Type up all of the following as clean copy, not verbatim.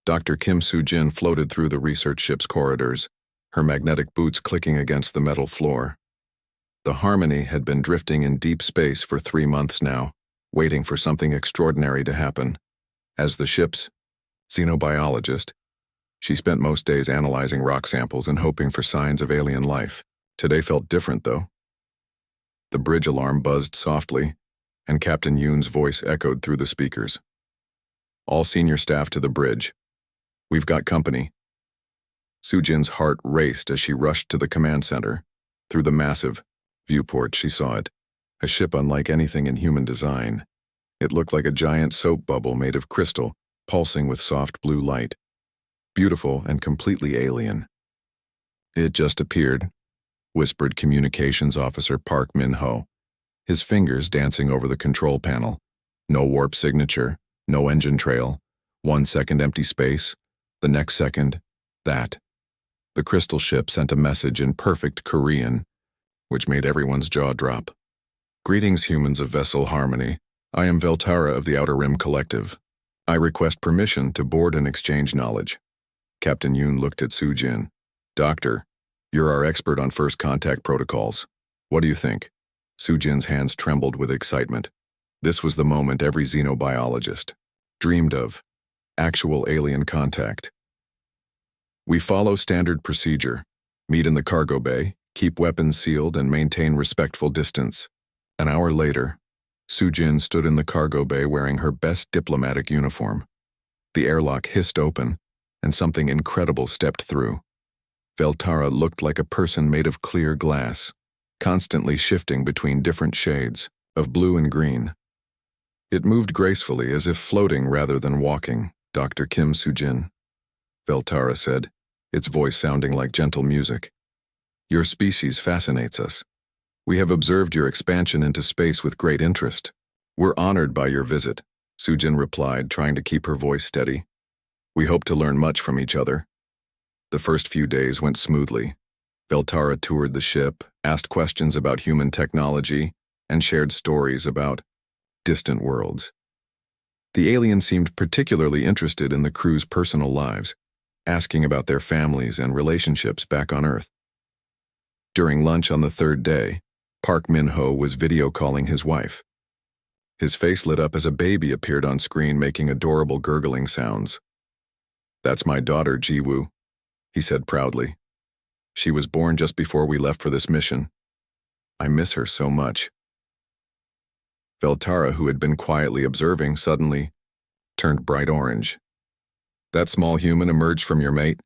Dr. Kim Soo-jin floated through the research ship's corridors, her magnetic boots clicking against the metal floor. The Harmony had been drifting in deep space for 3 months now, waiting for something extraordinary to happen. As the ship's xenobiologist, she spent most days analyzing rock samples and hoping for signs of alien life. Today felt different, though. The bridge alarm buzzed softly, and Captain Yoon's voice echoed through the speakers. All senior staff to the bridge. We've got company. Soo-jin's heart raced as she rushed to the command center. Through the massive viewport, she saw it. A ship unlike anything in human design. It looked like a giant soap bubble made of crystal, pulsing with soft blue light. Beautiful and completely alien. It just appeared, whispered Communications Officer Park Min-ho, his fingers dancing over the control panel. No warp signature, no engine trail, 1 second empty space, the next second, that. The crystal ship sent a message in perfect Korean, which made everyone's jaw drop. Greetings, humans of Vessel Harmony. I am Veltara of the Outer Rim Collective. I request permission to board and exchange knowledge. Captain Yoon looked at Soo-jin. Doctor, you're our expert on first contact protocols. What do you think? Soo-jin's hands trembled with excitement. This was the moment every xenobiologist dreamed of. Actual alien contact. We follow standard procedure. Meet in the cargo bay, keep weapons sealed, and maintain respectful distance. An hour later, Soo-jin stood in the cargo bay wearing her best diplomatic uniform. The airlock hissed open, and something incredible stepped through. Veltara looked like a person made of clear glass, constantly shifting between different shades of blue and green. It moved gracefully, as if floating rather than walking. Dr. Kim Soo-jin, Veltara said, its voice sounding like gentle music. Your species fascinates us. We have observed your expansion into space with great interest. We're honored by your visit, Soo-jin replied, trying to keep her voice steady. We hope to learn much from each other. The first few days went smoothly. Veltara toured the ship, asked questions about human technology, and shared stories about distant worlds. The alien seemed particularly interested in the crew's personal lives, asking about their families and relationships back on Earth. During lunch on the 3rd day, Park Min-ho was video calling his wife. His face lit up as a baby appeared on screen, making adorable gurgling sounds. That's my daughter, Ji-woo, he said proudly. She was born just before we left for this mission. I miss her so much. Veltara, who had been quietly observing, suddenly turned bright orange. That small human emerged from your mate?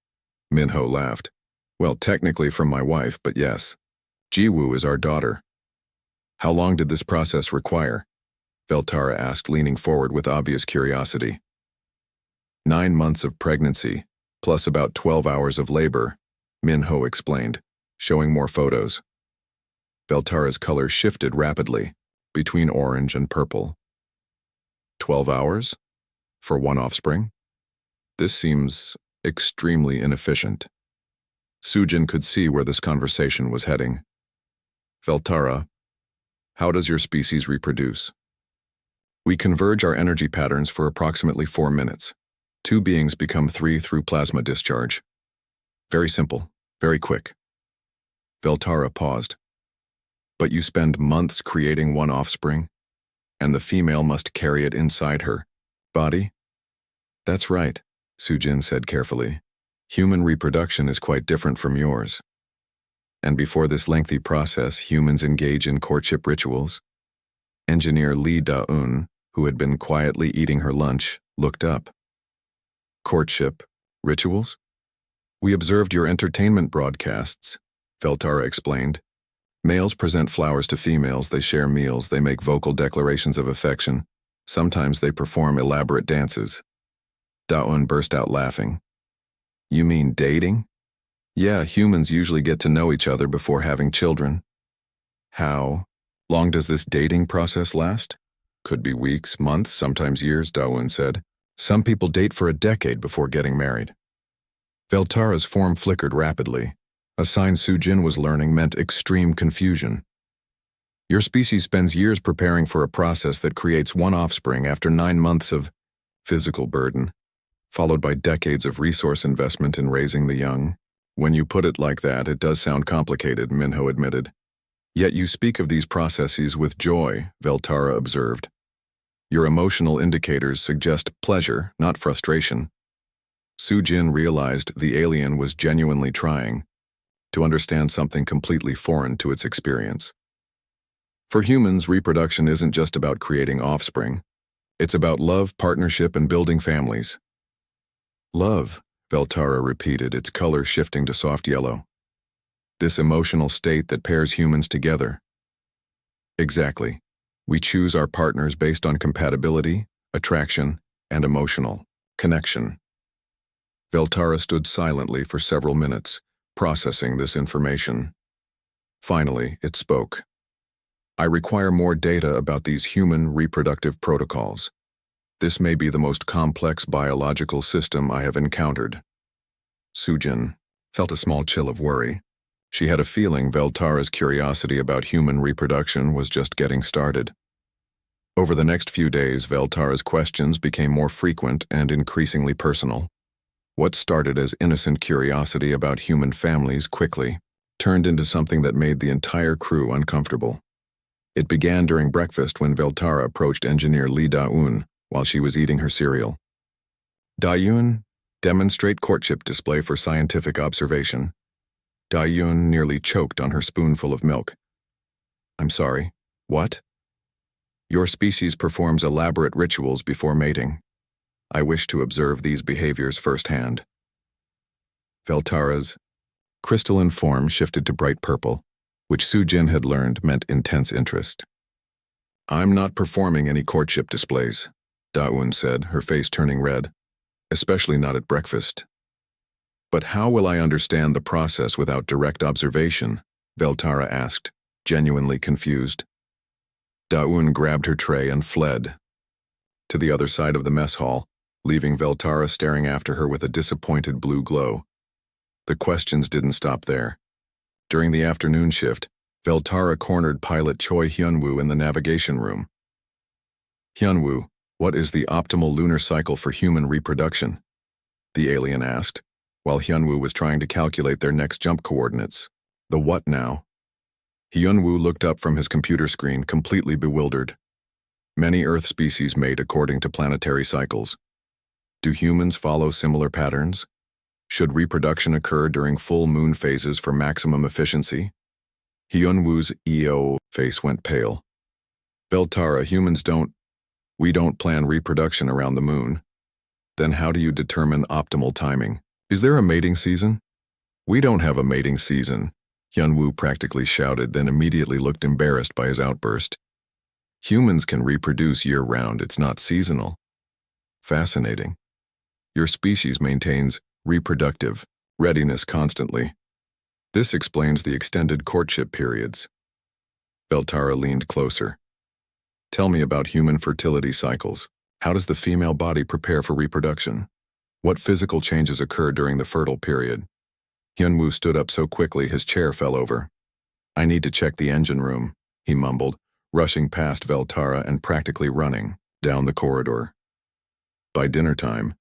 Min-ho laughed. Well, technically from my wife, but yes. Ji-woo is our daughter. How long did this process require? Veltara asked, leaning forward with obvious curiosity. 9 months of pregnancy, plus about 12 hours of labor, Min-ho explained, showing more photos. Veltara's color shifted rapidly, between orange and purple. 12 hours? For one offspring? This seems extremely inefficient. Soo-jin could see where this conversation was heading. Veltara, how does your species reproduce? We converge our energy patterns for approximately 4 minutes. 2 beings become 3 through plasma discharge. Very simple, very quick. Veltara paused. But you spend months creating one offspring, and the female must carry it inside her body? That's right, Soo-jin said carefully. Human reproduction is quite different from yours. And before this lengthy process, humans engage in courtship rituals. Engineer Lee Da-eun, who had been quietly eating her lunch, looked up. Courtship rituals? We observed your entertainment broadcasts, Veltara explained. Males present flowers to females, they share meals, they make vocal declarations of affection. Sometimes they perform elaborate dances. Da-eun burst out laughing. You mean dating? Yeah, humans usually get to know each other before having children. How long does this dating process last? Could be weeks, months, sometimes years, Da-eun said. Some people date for a decade before getting married. Veltara's form flickered rapidly. A sign Soo-jin was learning meant extreme confusion. Your species spends years preparing for a process that creates one offspring after 9 months of physical burden. followed by decades of resource investment in raising the young. When you put it like that, it does sound complicated, Minho admitted. Yet you speak of these processes with joy, Veltara observed. Your emotional indicators suggest pleasure, not frustration. Sujin realized the alien was genuinely trying to understand something completely foreign to its experience. For humans, reproduction isn't just about creating offspring. It's about love, partnership, and building families. Love, Veltara repeated, its color shifting to soft yellow. This emotional state that pairs humans together. Exactly. We choose our partners based on compatibility, attraction, and emotional connection. Veltara stood silently for several minutes, processing this information. Finally, it spoke. I require more data about these human reproductive protocols. This may be the most complex biological system I have encountered. Sujin felt a small chill of worry. She had a feeling Veltara's curiosity about human reproduction was just getting started. Over the next few days, Veltara's questions became more frequent and increasingly personal. What started as innocent curiosity about human families quickly turned into something that made the entire crew uncomfortable. It began during breakfast when Veltara approached engineer Lee Da-eun while she was eating her cereal. Da-eun, demonstrate courtship display for scientific observation. Da-eun nearly choked on her spoonful of milk. I'm sorry, what? Your species performs elaborate rituals before mating. I wish to observe these behaviors firsthand. Veltara's crystalline form shifted to bright purple, which Sujin had learned meant intense interest. I'm not performing any courtship displays, Da-eun said, her face turning red, especially not at breakfast. But how will I understand the process without direct observation? Veltara asked, genuinely confused. Da-eun grabbed her tray and fled to the other side of the mess hall, leaving Veltara staring after her with a disappointed blue glow. The questions didn't stop there. During the afternoon shift, Veltara cornered pilot Choi Hyunwoo in the navigation room. Hyunwoo, what is the optimal lunar cycle for human reproduction? The alien asked, while Hyunwoo was trying to calculate their next jump coordinates. The what now? Hyunwoo looked up from his computer screen, completely bewildered. Many Earth species mate according to planetary cycles. Do humans follow similar patterns? Should reproduction occur during full moon phases for maximum efficiency? Hyunwoo's EO face went pale. Veltara, we don't plan reproduction around the moon. Then how do you determine optimal timing? Is there a mating season? We don't have a mating season, Hyunwoo practically shouted, then immediately looked embarrassed by his outburst. Humans can reproduce year-round, it's not seasonal. Fascinating. Your species maintains reproductive readiness constantly. This explains the extended courtship periods. Veltara leaned closer. Tell me about human fertility cycles. How does the female body prepare for reproduction? What physical changes occur during the fertile period? Hyunwoo stood up so quickly his chair fell over. I need to check the engine room, he mumbled, rushing past Veltara and practically running down the corridor. By dinner time,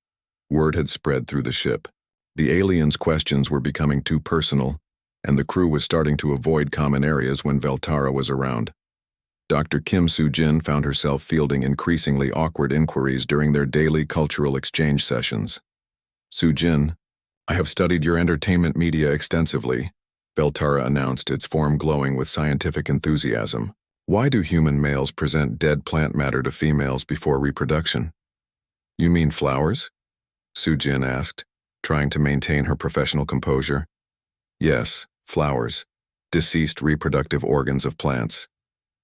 word had spread through the ship. The aliens' questions were becoming too personal, and the crew was starting to avoid common areas when Veltara was around. Dr. Kim Soo-jin found herself fielding increasingly awkward inquiries during their daily cultural exchange sessions. Soo-jin, I have studied your entertainment media extensively, Veltara announced, its form glowing with scientific enthusiasm. Why do human males present dead plant matter to females before reproduction? You mean flowers? Soo-jin asked, trying to maintain her professional composure. Yes, flowers, deceased reproductive organs of plants.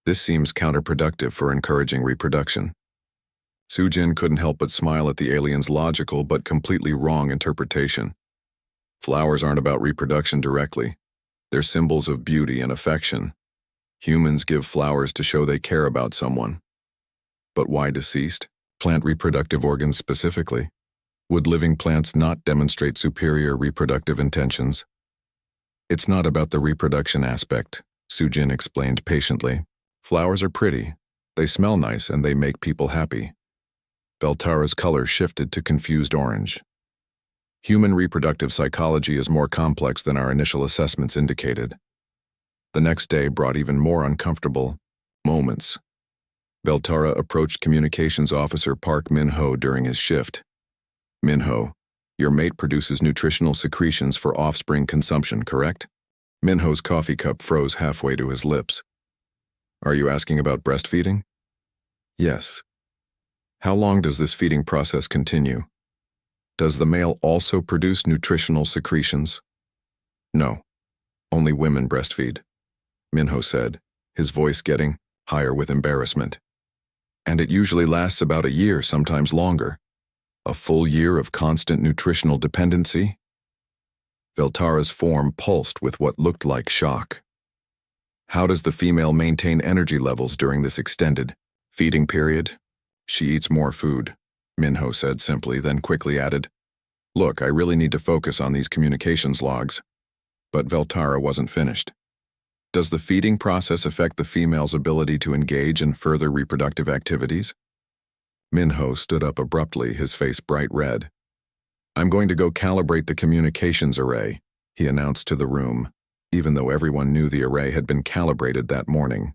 This seems counterproductive for encouraging reproduction. Soo-jin couldn't help but smile at the alien's logical but completely wrong interpretation. Flowers aren't about reproduction directly. They're symbols of beauty and affection. Humans give flowers to show they care about someone. But why deceased? Plant reproductive organs specifically? Would living plants not demonstrate superior reproductive intentions? It's not about the reproduction aspect, Soo-jin explained patiently. Flowers are pretty, they smell nice, and they make people happy. Beltara's color shifted to confused orange. Human reproductive psychology is more complex than our initial assessments indicated. The next day brought even more uncomfortable moments. Beltara approached Communications Officer Park Min-ho during his shift. Min-ho, your mate produces nutritional secretions for offspring consumption, correct? Min-ho's coffee cup froze halfway to his lips. Are you asking about breastfeeding? Yes. How long does this feeding process continue? Does the male also produce nutritional secretions? No. Only women breastfeed, Min-ho said, his voice getting higher with embarrassment. And it usually lasts about a year, sometimes longer. A full year of constant nutritional dependency? Beltara's form pulsed with what looked like shock. How does the female maintain energy levels during this extended feeding period? She eats more food, Min-ho said simply, then quickly added, Look, I really need to focus on these communications logs. But Beltara wasn't finished. Does the feeding process affect the female's ability to engage in further reproductive activities? Min-ho stood up abruptly, his face bright red. I'm going to go calibrate the communications array, he announced to the room, even though everyone knew the array had been calibrated that morning.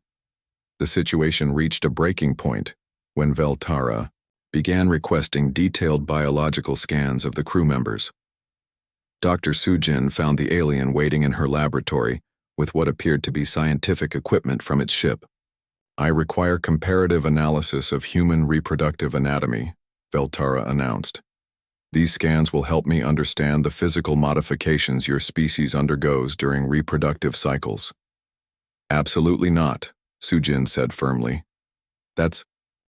The situation reached a breaking point when Beltara began requesting detailed biological scans of the crew members. Dr. Sujin found the alien waiting in her laboratory with what appeared to be scientific equipment from its ship. I require comparative analysis of human reproductive anatomy, Beltara announced. These scans will help me understand the physical modifications your species undergoes during reproductive cycles. Absolutely not, Sujin said firmly. That's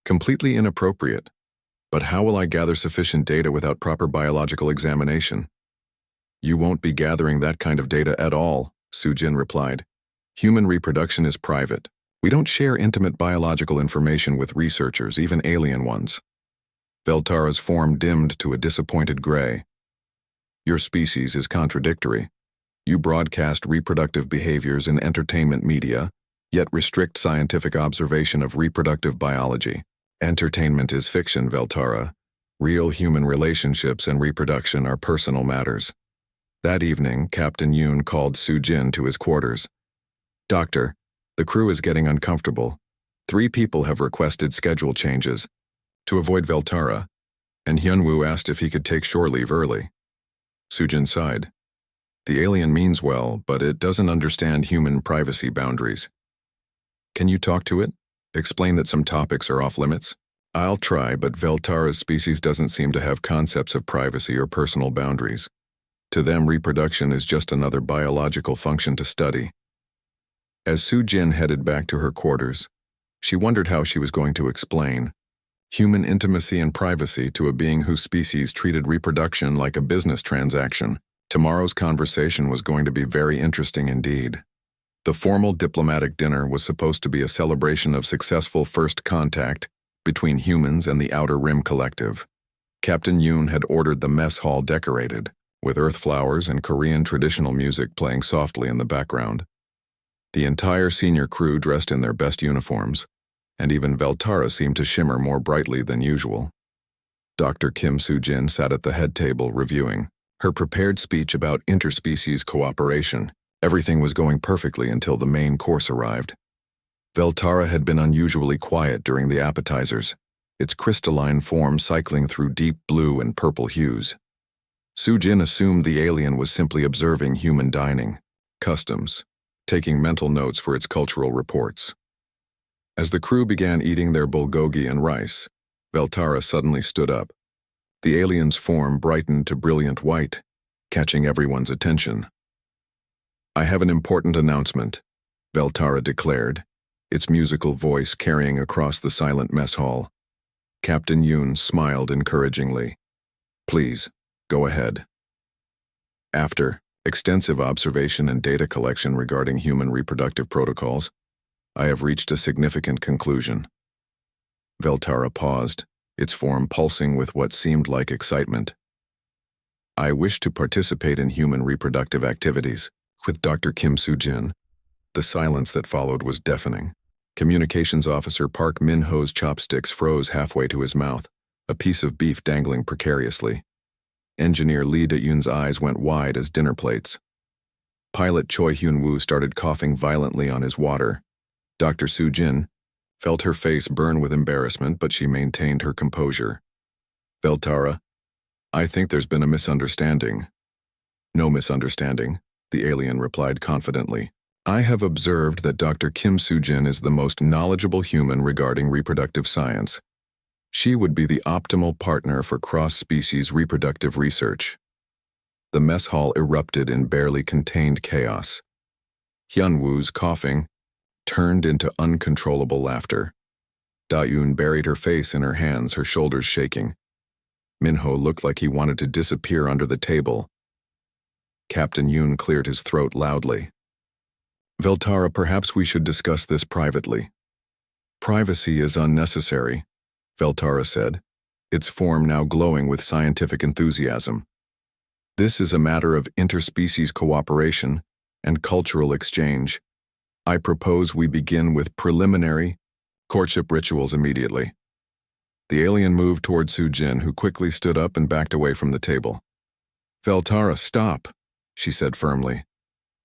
completely inappropriate. But how will I gather sufficient data without proper biological examination? You won't be gathering that kind of data at all, Sujin replied. Human reproduction is private. We don't share intimate biological information with researchers, even alien ones. Beltara's form dimmed to a disappointed gray. Your species is contradictory. You broadcast reproductive behaviors in entertainment media, yet restrict scientific observation of reproductive biology. Entertainment is fiction, Beltara. Real human relationships and reproduction are personal matters. That evening, Captain Yoon called Sujin to his quarters. Doctor, the crew is getting uncomfortable. 3 people have requested schedule changes. To avoid Beltara, and Hyunwoo asked if he could take shore leave early. Sujin sighed. The alien means well, but it doesn't understand human privacy boundaries. Can you talk to it? Explain that some topics are off limits? I'll try, but Beltara's species doesn't seem to have concepts of privacy or personal boundaries. To them, reproduction is just another biological function to study. As Sujin headed back to her quarters, she wondered how she was going to explain human intimacy and privacy to a being whose species treated reproduction like a business transaction. Tomorrow's conversation was going to be very interesting indeed. The formal diplomatic dinner was supposed to be a celebration of successful first contact between humans and the Outer Rim Collective. Captain Yoon had ordered the mess hall decorated, with earth flowers and Korean traditional music playing softly in the background. The entire senior crew dressed in their best uniforms, and even Beltara seemed to shimmer more brightly than usual. Dr. Kim Sujin sat at the head table reviewing her prepared speech about interspecies cooperation. Everything was going perfectly until the main course arrived. Beltara had been unusually quiet during the appetizers, its crystalline form cycling through deep blue and purple hues. Sujin assumed the alien was simply observing human dining, customs, taking mental notes for its cultural reports. As the crew began eating their bulgogi and rice, Beltara suddenly stood up. The alien's form brightened to brilliant white, catching everyone's attention. I have an important announcement, Beltara declared, its musical voice carrying across the silent mess hall. Captain Yoon smiled encouragingly. Please, go ahead. After extensive observation and data collection regarding human reproductive protocols, I have reached a significant conclusion. Beltara paused, its form pulsing with what seemed like excitement. I wish to participate in human reproductive activities with Dr. Kim Sujin. The silence that followed was deafening. Communications Officer Park Min-ho's chopsticks froze halfway to his mouth. a piece of beef dangling precariously. Engineer Lee Da-Yun's eyes went wide as dinner plates. Pilot Choi Hyun-woo started coughing violently on his water. Dr. Soo-jin felt her face burn with embarrassment, but she maintained her composure. Veltara, I think there's been a misunderstanding. No misunderstanding, the alien replied confidently. I have observed that Dr. Kim Soo-jin is the most knowledgeable human regarding reproductive science. She would be the optimal partner for cross-species reproductive research. The mess hall erupted in barely contained chaos. Hyun-woo's coughing turned into uncontrollable laughter. Da-Yun buried her face in her hands, her shoulders shaking. Minho looked like he wanted to disappear under the table. Captain Yoon cleared his throat loudly. Veltara, perhaps we should discuss this privately. Privacy is unnecessary, Veltara said, its form now glowing with scientific enthusiasm. This is a matter of interspecies cooperation and cultural exchange. I propose we begin with preliminary courtship rituals immediately. The alien moved toward Soo-jin, who quickly stood up and backed away from the table. Veltara, stop, she said firmly.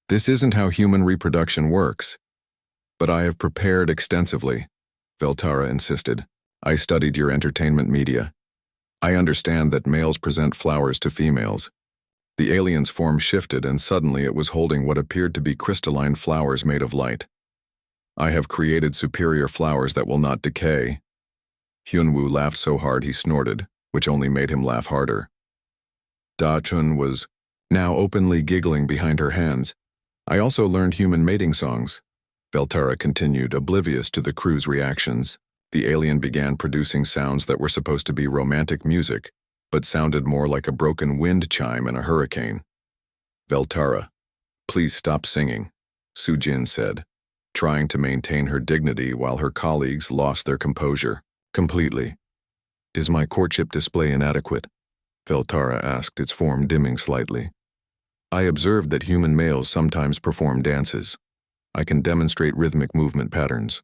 This isn't how human reproduction works. But I have prepared extensively, Veltara insisted. I studied your entertainment media. I understand that males present flowers to females. The alien's form shifted, and suddenly it was holding what appeared to be crystalline flowers made of light. I have created superior flowers that will not decay. Hyun-woo laughed so hard he snorted, which only made him laugh harder. Da-chun was now openly giggling behind her hands. I also learned human mating songs. Veltara continued, oblivious to the crew's reactions. The alien began producing sounds that were supposed to be romantic music, but sounded more like a broken wind chime in a hurricane. Veltara, please stop singing, Soo-jin said, trying to maintain her dignity while her colleagues lost their composure. Completely. Is my courtship display inadequate? Veltara asked, its form dimming slightly. I observed that human males sometimes perform dances. I can demonstrate rhythmic movement patterns.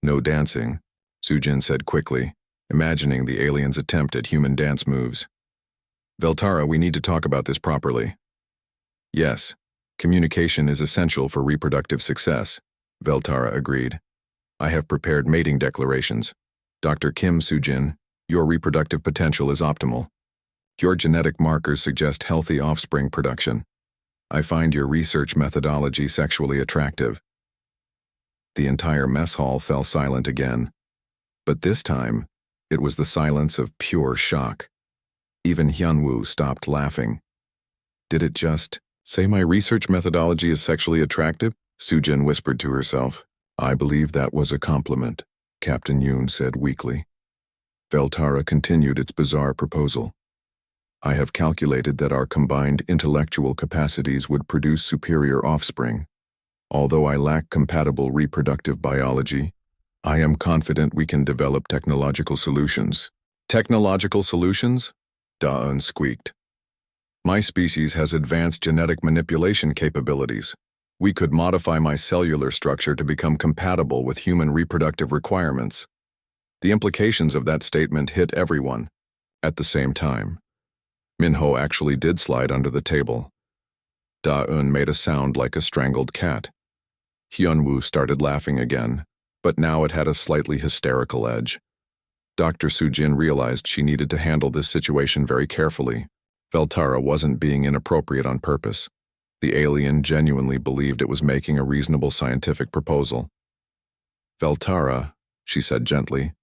No dancing, Soo-jin said quickly, imagining the alien's attempt at human dance moves. Veltara, we need to talk about this properly. Yes, communication is essential for reproductive success, Veltara agreed. I have prepared mating declarations. Dr. Kim Soo-jin, your reproductive potential is optimal. Your genetic markers suggest healthy offspring production. I find your research methodology sexually attractive. The entire mess hall fell silent again. But this time, it was the silence of pure shock. Even Hyun-woo stopped laughing. Did it just say my research methodology is sexually attractive? Soo-jin whispered to herself. I believe that was a compliment, Captain Yoon said weakly. Veltara continued its bizarre proposal. I have calculated that our combined intellectual capacities would produce superior offspring. Although I lack compatible reproductive biology, I am confident we can develop technological solutions. Technological solutions? Da-eun squeaked. My species has advanced genetic manipulation capabilities. We could modify my cellular structure to become compatible with human reproductive requirements. The implications of that statement hit everyone at the same time. Minho actually did slide under the table. Da-eun made a sound like a strangled cat. Hyun-woo started laughing again, but now it had a slightly hysterical edge. Dr. Soo-jin realized she needed to handle this situation very carefully. Veltara wasn't being inappropriate on purpose. The alien genuinely believed it was making a reasonable scientific proposal. Veltara, she said gently,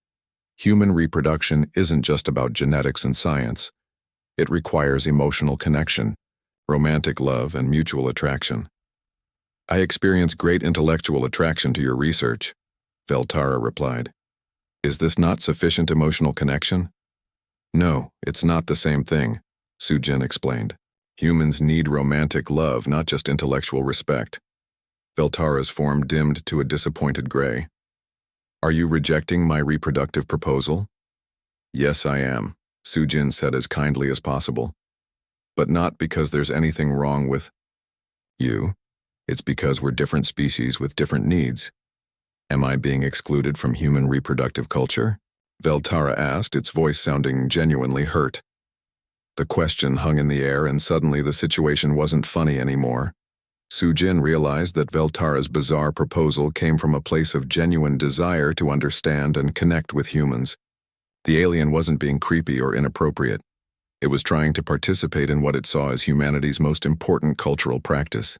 human reproduction isn't just about genetics and science. It requires emotional connection, romantic love, and mutual attraction. I experience great intellectual attraction to your research, Veltara replied. Is this not sufficient emotional connection? No, it's not the same thing, Soo-jin explained. Humans need romantic love, not just intellectual respect. Veltara's form dimmed to a disappointed gray. Are you rejecting my reproductive proposal? Yes, I am, Soo-jin said as kindly as possible. But not because there's anything wrong with you. It's because we're different species with different needs. Am I being excluded from human reproductive culture? Veltara asked, its voice sounding genuinely hurt. The question hung in the air, and suddenly the situation wasn't funny anymore. Sujin realized that Veltara's bizarre proposal came from a place of genuine desire to understand and connect with humans. The alien wasn't being creepy or inappropriate. It was trying to participate in what it saw as humanity's most important cultural practice.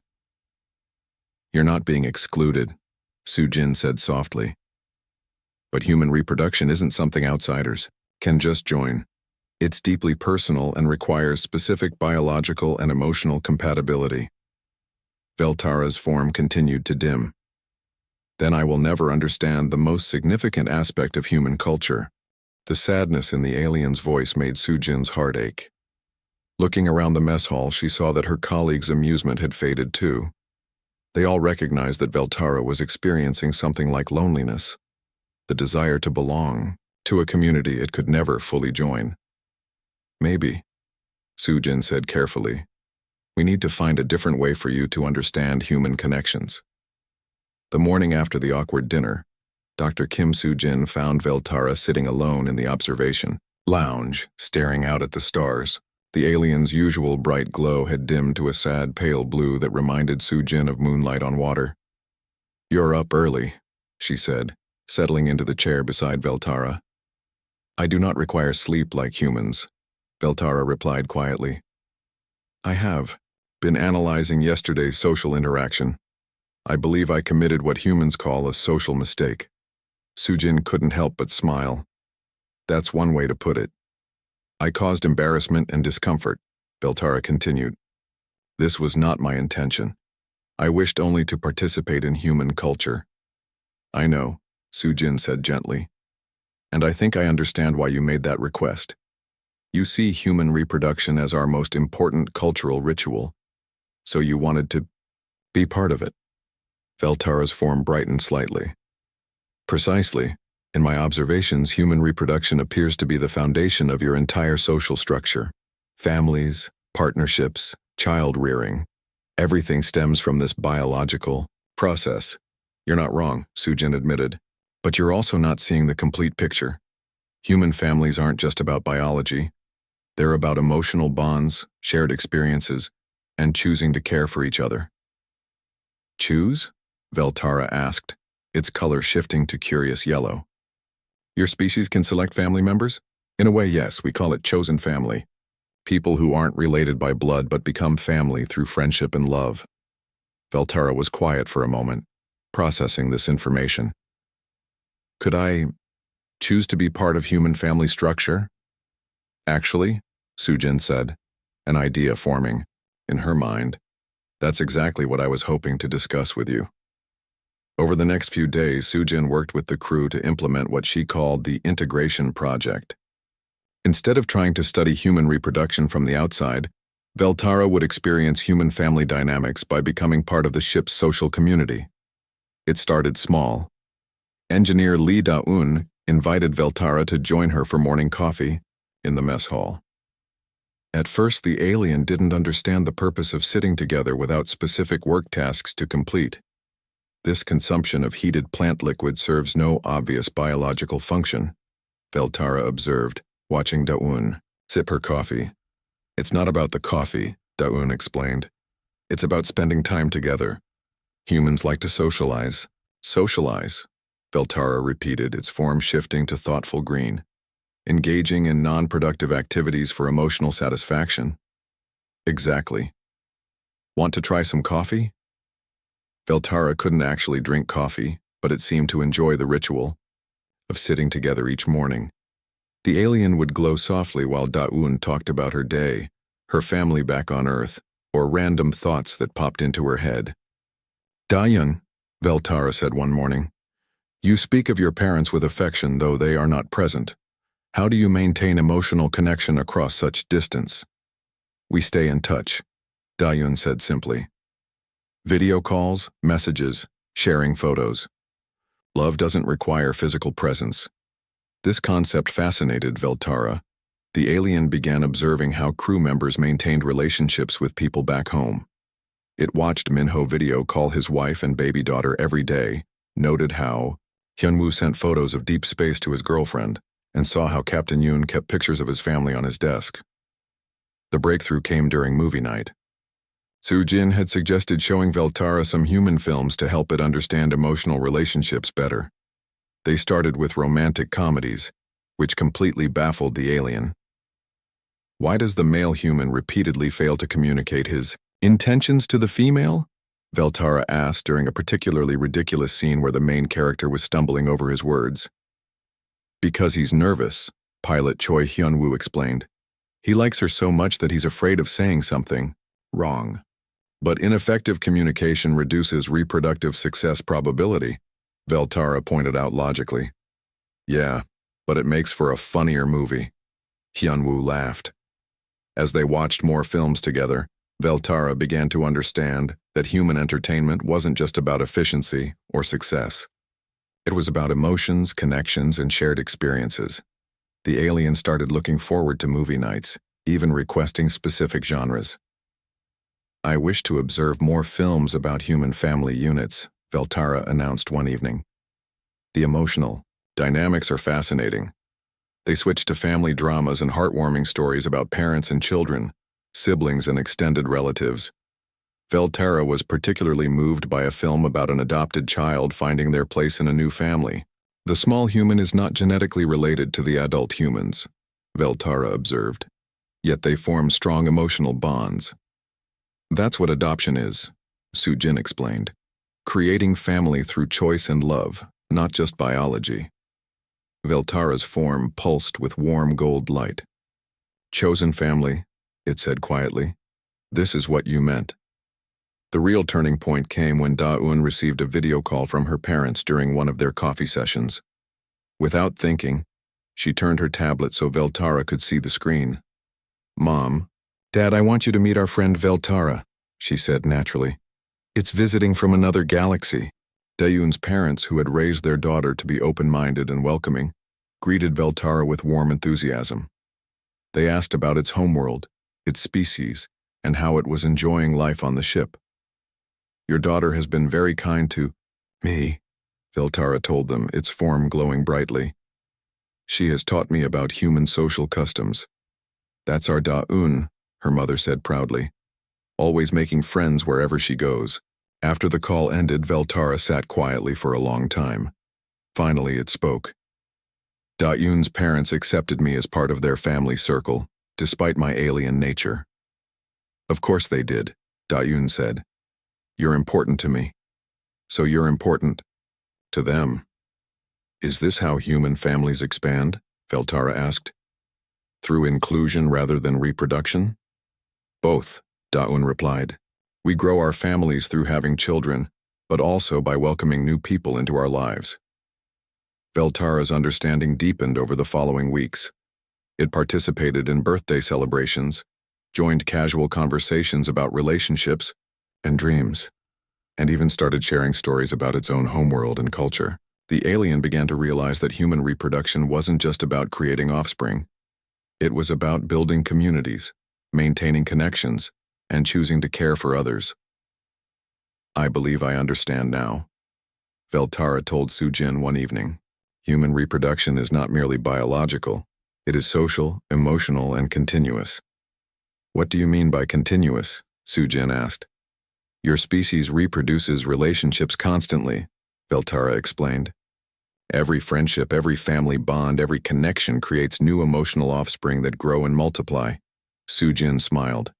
"You're not being excluded," Sujin said softly. "But human reproduction isn't something outsiders can just join. It's deeply personal and requires specific biological and emotional compatibility." Veltara's form continued to dim. "Then I will never understand the most significant aspect of human culture." The sadness in the alien's voice made Sujin's heart ache. Looking around the mess hall, she saw that her colleagues' amusement had faded too. They all recognized that Veltara was experiencing something like loneliness, the desire to belong to a community it could never fully join. "Maybe," Sujin said carefully, "we need to find a different way for you to understand human connections." The morning after the awkward dinner, Dr. Kim Sujin found Veltara sitting alone in the observation lounge, staring out at the stars. The alien's usual bright glow had dimmed to a sad pale blue that reminded Sujin of moonlight on water. "You're up early," she said, settling into the chair beside Veltara. "I do not require sleep like humans," Veltara replied quietly. "I have been analyzing yesterday's social interaction. I believe I committed what humans call a social mistake." Sujin couldn't help but smile. "That's one way to put it." "I caused embarrassment and discomfort," Veltara continued. "This was not my intention. I wished only to participate in human culture." "I know," Sujin said gently. "And I think I understand why you made that request. You see human reproduction as our most important cultural ritual, so you wanted to be part of it." Veltara's form brightened slightly. "Precisely. In my observations, human reproduction appears to be the foundation of your entire social structure. Families, partnerships, child rearing. Everything stems from this biological process." "You're not wrong," Sujin admitted. "But you're also not seeing the complete picture. Human families aren't just about biology. They're about emotional bonds, shared experiences, and choosing to care for each other." "Choose?" Veltara asked, its color shifting to curious yellow. "Your species can select family members? In a way, yes, we call it chosen family. People who aren't related by blood but become family through friendship and love." Veltara was quiet for a moment, processing this information. "Could I choose to be part of human family structure?" "Actually," Sujin said, an idea forming in her mind. "That's exactly what I was hoping to discuss with you." Over the next few days, Sujin worked with the crew to implement what she called the integration project. Instead of trying to study human reproduction from the outside, Veltara would experience human family dynamics by becoming part of the ship's social community. It started small. Engineer Lee Da-un invited Veltara to join her for morning coffee in the mess hall. At first, the alien didn't understand the purpose of sitting together without specific work tasks to complete. This consumption of heated plant liquid serves no obvious biological function, Veltara observed, watching Da-un sip her coffee. "It's not about the coffee," Da-un explained. "It's about spending time together. Humans like to socialize." "Socialize," Veltara repeated, its form shifting to thoughtful green. "Engaging in non-productive activities for emotional satisfaction." "Exactly. Want to try some coffee?" Veltara couldn't actually drink coffee, but it seemed to enjoy the ritual of sitting together each morning. The alien would glow softly while Da-un talked about her day, her family back on Earth, or random thoughts that popped into her head. "Da-yun," Veltara said one morning, "you speak of your parents with affection though they are not present. How do you maintain emotional connection across such distance?" "We stay in touch," Da-yun said simply. "Video calls, messages, sharing photos. Love doesn't require physical presence." This concept fascinated Veltara. The alien began observing how crew members maintained relationships with people back home. It watched Minho video call his wife and baby daughter every day, noted how Hyunwoo sent photos of deep space to his girlfriend, and saw how Captain Yoon kept pictures of his family on his desk. The breakthrough came during movie night. Soo-jin had suggested showing Veltara some human films to help it understand emotional relationships better. They started with romantic comedies, which completely baffled the alien. Why does the male human repeatedly fail to communicate his intentions to the female? Veltara asked during a particularly ridiculous scene where the main character was stumbling over his words. Because he's nervous, pilot Choi Hyun-woo explained. He likes her so much that he's afraid of saying something wrong. But ineffective communication reduces reproductive success probability, Veltara pointed out logically. Yeah, but it makes for a funnier movie. Hyun-woo laughed. As they watched more films together, Veltara began to understand that human entertainment wasn't just about efficiency or success. It was about emotions, connections, and shared experiences. The alien started looking forward to movie nights, even requesting specific genres. I wish to observe more films about human family units, Veltara announced one evening. The emotional dynamics are fascinating. They switched to family dramas and heartwarming stories about parents and children, siblings and extended relatives. Veltara was particularly moved by a film about an adopted child finding their place in a new family. The small human is not genetically related to the adult humans, Veltara observed, yet they form strong emotional bonds. That's what adoption is, Soo-jin explained. Creating family through choice and love, not just biology. Veltara's form pulsed with warm gold light. Chosen family, it said quietly. This is what you meant. The real turning point came when Da-eun received a video call from her parents during one of their coffee sessions. Without thinking, she turned her tablet so Veltara could see the screen. Mom, Dad, I want you to meet our friend Veltara, she said naturally. It's visiting from another galaxy. Da-eun's parents, who had raised their daughter to be open-minded and welcoming, greeted Veltara with warm enthusiasm. They asked about its homeworld, its species, and how it was enjoying life on the ship. Your daughter has been very kind to me, Veltara told them, its form glowing brightly. She has taught me about human social customs. That's our Da-eun, her mother said proudly, always making friends wherever she goes. After the call ended, Veltara sat quietly for a long time. Finally, it spoke. Da-eun's parents accepted me as part of their family circle, despite my alien nature. Of course they did, Da-eun said. You're important to me. So you're important to them. Is this how human families expand? Veltara asked. Through inclusion rather than reproduction? Both, Da-eun replied. We grow our families through having children, but also by welcoming new people into our lives. Veltara's understanding deepened over the following weeks. It participated in birthday celebrations, joined casual conversations about relationships and dreams, and even started sharing stories about its own homeworld and culture. The alien began to realize that human reproduction wasn't just about creating offspring. It was about building communities, maintaining connections, and choosing to care for others. I believe I understand now, Veltara told Soo-jin one evening. Human reproduction is not merely biological. It is social, emotional, and continuous. What do you mean by continuous? Soo-jin asked. Your species reproduces relationships constantly, Veltara explained. Every friendship, every family bond, every connection creates new emotional offspring that grow and multiply. Soo-jin smiled.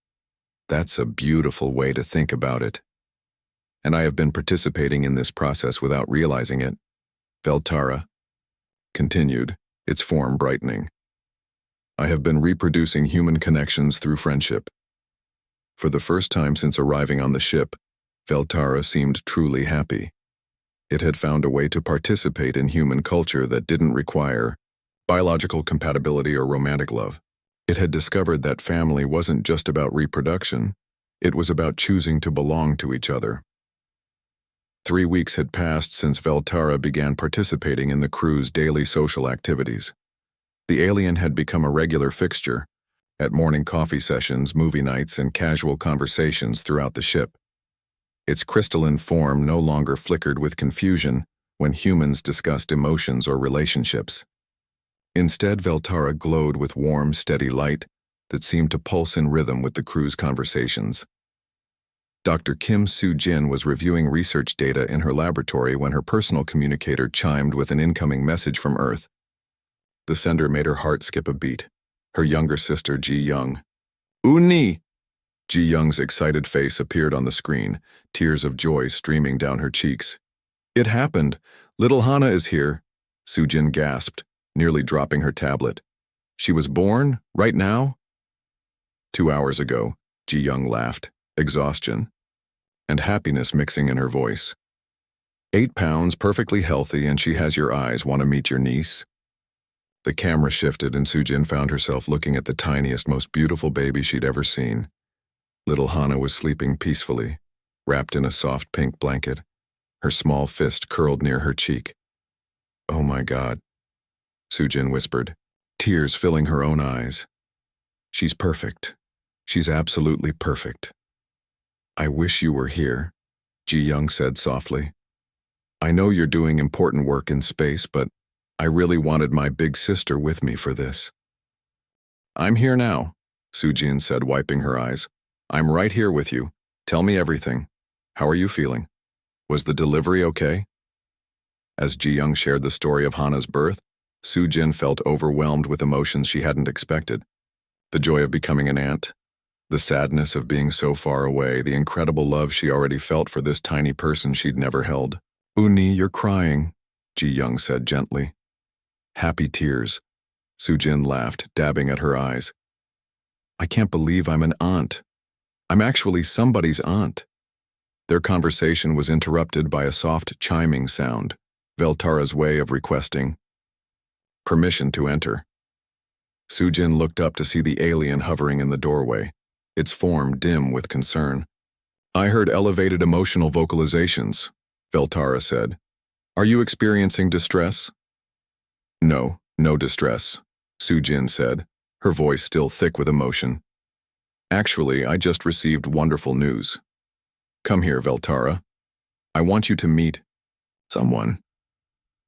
That's a beautiful way to think about it. And I have been participating in this process without realizing it, Veltara continued, its form brightening. I have been reproducing human connections through friendship. For the first time since arriving on the ship, Veltara seemed truly happy. It had found a way to participate in human culture that didn't require biological compatibility or romantic love. It had discovered that family wasn't just about reproduction, it was about choosing to belong to each other. 3 weeks had passed since Veltara began participating in the crew's daily social activities. The alien had become a regular fixture at morning coffee sessions, movie nights, and casual conversations throughout the ship. Its crystalline form no longer flickered with confusion when humans discussed emotions or relationships. Instead, Veltara glowed with warm, steady light that seemed to pulse in rhythm with the crew's conversations. Dr. Kim Soo-jin was reviewing research data in her laboratory when her personal communicator chimed with an incoming message from Earth. The sender made her heart skip a beat. Her younger sister, Ji-young. "Uni!" Ji-young's excited face appeared on the screen, tears of joy streaming down her cheeks. "It happened! Little Hana is here!" Soo-jin gasped, nearly dropping her tablet. "She was born? Right now?" 2 hours ago, Ji-young laughed, exhaustion and happiness mixing in her voice. 8 pounds, perfectly healthy, and she has your eyes. Want to meet your niece? The camera shifted and Soo-jin found herself looking at the tiniest, most beautiful baby she'd ever seen. Little Hana was sleeping peacefully, wrapped in a soft pink blanket, her small fist curled near her cheek. "Oh my God," Soo-jin whispered, tears filling her own eyes. "She's perfect. She's absolutely perfect." "I wish you were here," Ji-young said softly. "I know you're doing important work in space, but I really wanted my big sister with me for this." "I'm here now," Soo-jin said, wiping her eyes. "I'm right here with you. Tell me everything. How are you feeling? Was the delivery okay?" As Ji-young shared the story of Hana's birth, Soo-jin felt overwhelmed with emotions she hadn't expected. The joy of becoming an aunt, the sadness of being so far away, the incredible love she already felt for this tiny person she'd never held. "Uni, you're crying," Ji-young said gently. "Happy tears." Soo-jin laughed, dabbing at her eyes. "I can't believe I'm an aunt. I'm actually somebody's aunt." Their conversation was interrupted by a soft chiming sound, Veltara's way of requesting permission to enter. Soo-jin looked up to see the alien hovering in the doorway, its form dim with concern. "I heard elevated emotional vocalizations," Veltara said. "Are you experiencing distress?" "No, no distress," Soo-jin said, her voice still thick with emotion. "Actually, I just received wonderful news. Come here, Veltara. I want you to meet someone."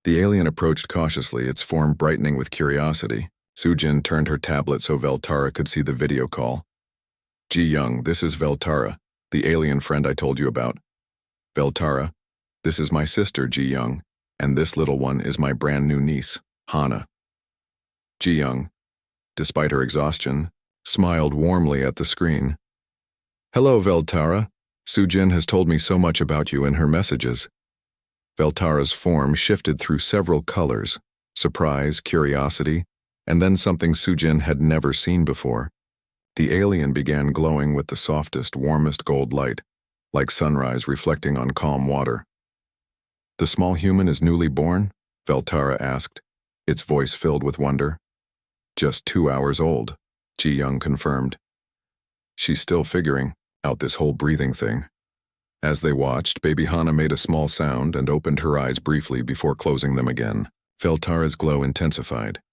The alien approached cautiously, its form brightening with curiosity. Soo-jin turned her tablet so Veltara could see the video call. "Ji-young, this is Veltara, the alien friend I told you about. Veltara, this is my sister, Ji-young, and this little one is my brand new niece, Hana." Ji-young, despite her exhaustion, smiled warmly at the screen. "Hello, Veltara. Soo-jin has told me so much about you in her messages." Veltara's form shifted through several colors, surprise, curiosity, and then something Soo-jin had never seen before. The alien began glowing with the softest, warmest gold light, like sunrise reflecting on calm water. "The small human is newly born?" Veltara asked, its voice filled with wonder. "Just 2 hours old," Ji-young confirmed. "She's still figuring out this whole breathing thing." As they watched, baby Hana made a small sound and opened her eyes briefly before closing them again. Veltara's glow intensified.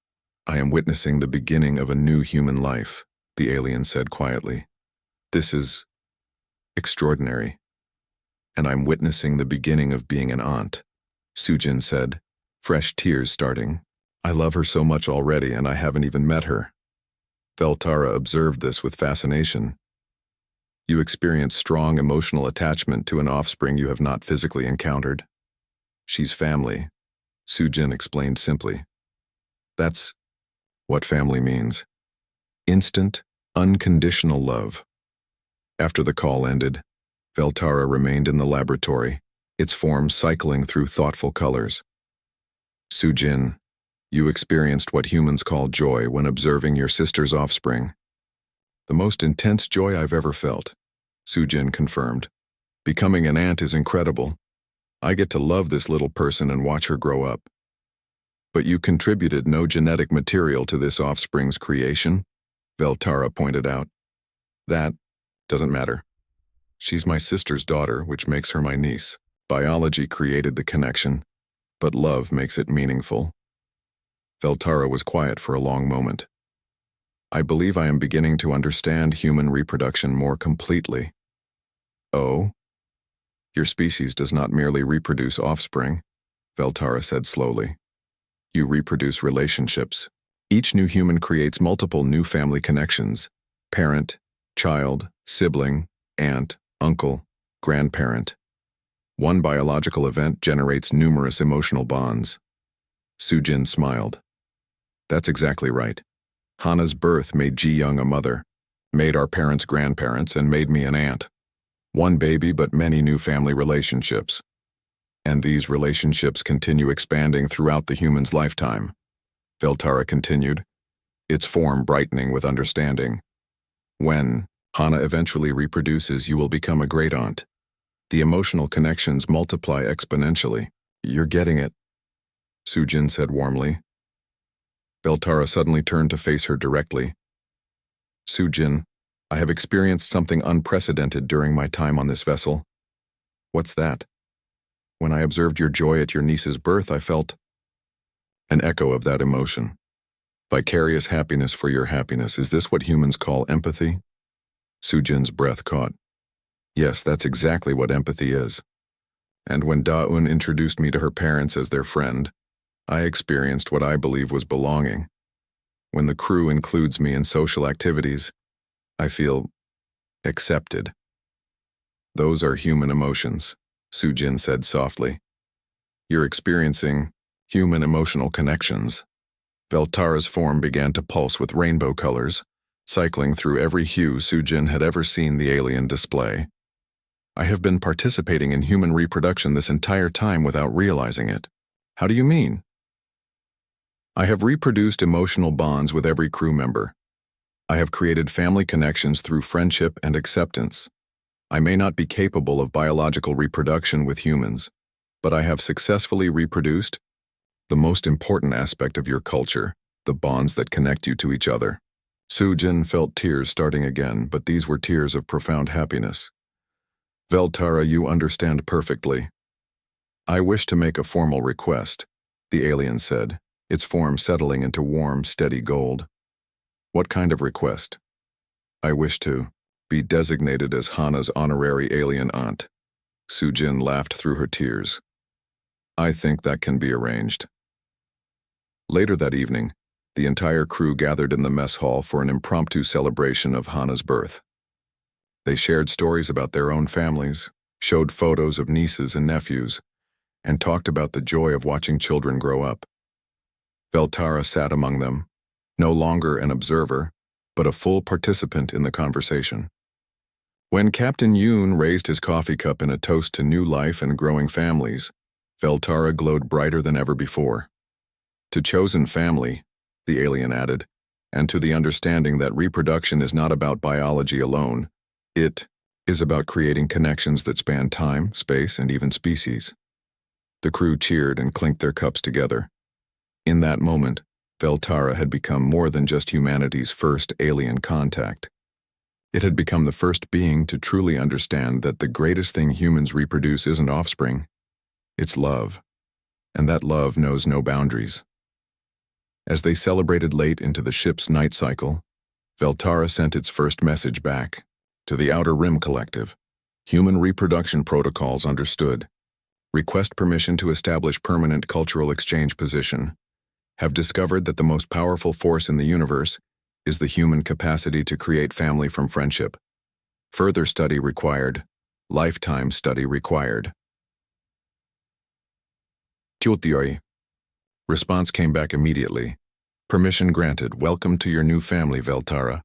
"I am witnessing the beginning of a new human life," the alien said quietly. "This is extraordinary. And I'm witnessing the beginning of being an aunt," Soo-jin said, fresh tears starting. "I love her so much already and I haven't even met her." Veltara observed this with fascination. "You experience strong emotional attachment to an offspring you have not physically encountered." "She's family," Soo-jin explained simply. "That's what family means. Instant, unconditional love." After the call ended, Veltara remained in the laboratory, its form cycling through thoughtful colors. "Soo-jin, you experienced what humans call joy when observing your sister's offspring." "The most intense joy I've ever felt," Soo-jin confirmed. "Becoming an aunt is incredible. I get to love this little person and watch her grow up." "But you contributed no genetic material to this offspring's creation," Veltara pointed out. "That doesn't matter. She's my sister's daughter, which makes her my niece. Biology created the connection, but love makes it meaningful." Veltara was quiet for a long moment. "I believe I am beginning to understand human reproduction more completely." "Oh? Your species does not merely reproduce offspring," Veltara said slowly. "You reproduce relationships, Each new human creates multiple new family connections: parent, child, sibling, aunt, uncle, grandparent. One biological event generates numerous emotional bonds. Sujin smiled. That's exactly right. Hana's birth made Ji-young a mother, made our parents grandparents, and made me an aunt. One baby, but many new family relationships. And these relationships continue expanding throughout the human's lifetime. Veltara continued, its form brightening with understanding. When Hana eventually reproduces, you will become a great aunt. The emotional connections multiply exponentially. You're getting it, Sujin said warmly. Veltara suddenly turned to face her directly. Sujin, I have experienced something unprecedented during my time on this vessel. What's that? When I observed your joy at your niece's birth, I felt an echo of that emotion. Vicarious happiness for your happiness. Is this what humans call empathy? Sujin's breath caught. Yes, that's exactly what empathy is. And when Da-un introduced me to her parents as their friend, I experienced what I believe was belonging. When the crew includes me in social activities, I feel accepted. Those are human emotions, Sujin said softly. You're experiencing human emotional connections. Veltara's form began to pulse with rainbow colors, cycling through every hue Sujin had ever seen the alien display. I have been participating in human reproduction this entire time without realizing it. How do you mean? I have reproduced emotional bonds with every crew member. I have created family connections through friendship and acceptance. I may not be capable of biological reproduction with humans, but I have successfully reproduced the most important aspect of your culture, the bonds that connect you to each other. Sujin felt tears starting again, but these were tears of profound happiness. Veltara, you understand perfectly. I wish to make a formal request, the alien said, its form settling into warm, steady gold. What kind of request? I wish to be designated as Hana's honorary alien aunt. Sujin laughed through her tears. I think that can be arranged. Later that evening, the entire crew gathered in the mess hall for an impromptu celebration of Hana's birth. They shared stories about their own families, showed photos of nieces and nephews, and talked about the joy of watching children grow up. Veltara sat among them, no longer an observer, but a full participant in the conversation. When Captain Yoon raised his coffee cup in a toast to new life and growing families, Veltara glowed brighter than ever before. To chosen family, the alien added, and to the understanding that reproduction is not about biology alone. It is about creating connections that span time, space, and even species. The crew cheered and clinked their cups together. In that moment, Veltara had become more than just humanity's first alien contact. It had become the first being to truly understand that the greatest thing humans reproduce isn't offspring, it's love, and that love knows no boundaries. As they celebrated late into the ship's night cycle, Veltara sent its first message back. To the Outer Rim Collective, human reproduction protocols understood. Request permission to establish permanent cultural exchange position. Have discovered that the most powerful force in the universe is the human capacity to create family from friendship. Further study required. Lifetime study required. Tyothyoi. Response came back immediately. Permission granted. Welcome to your new family, Veltara.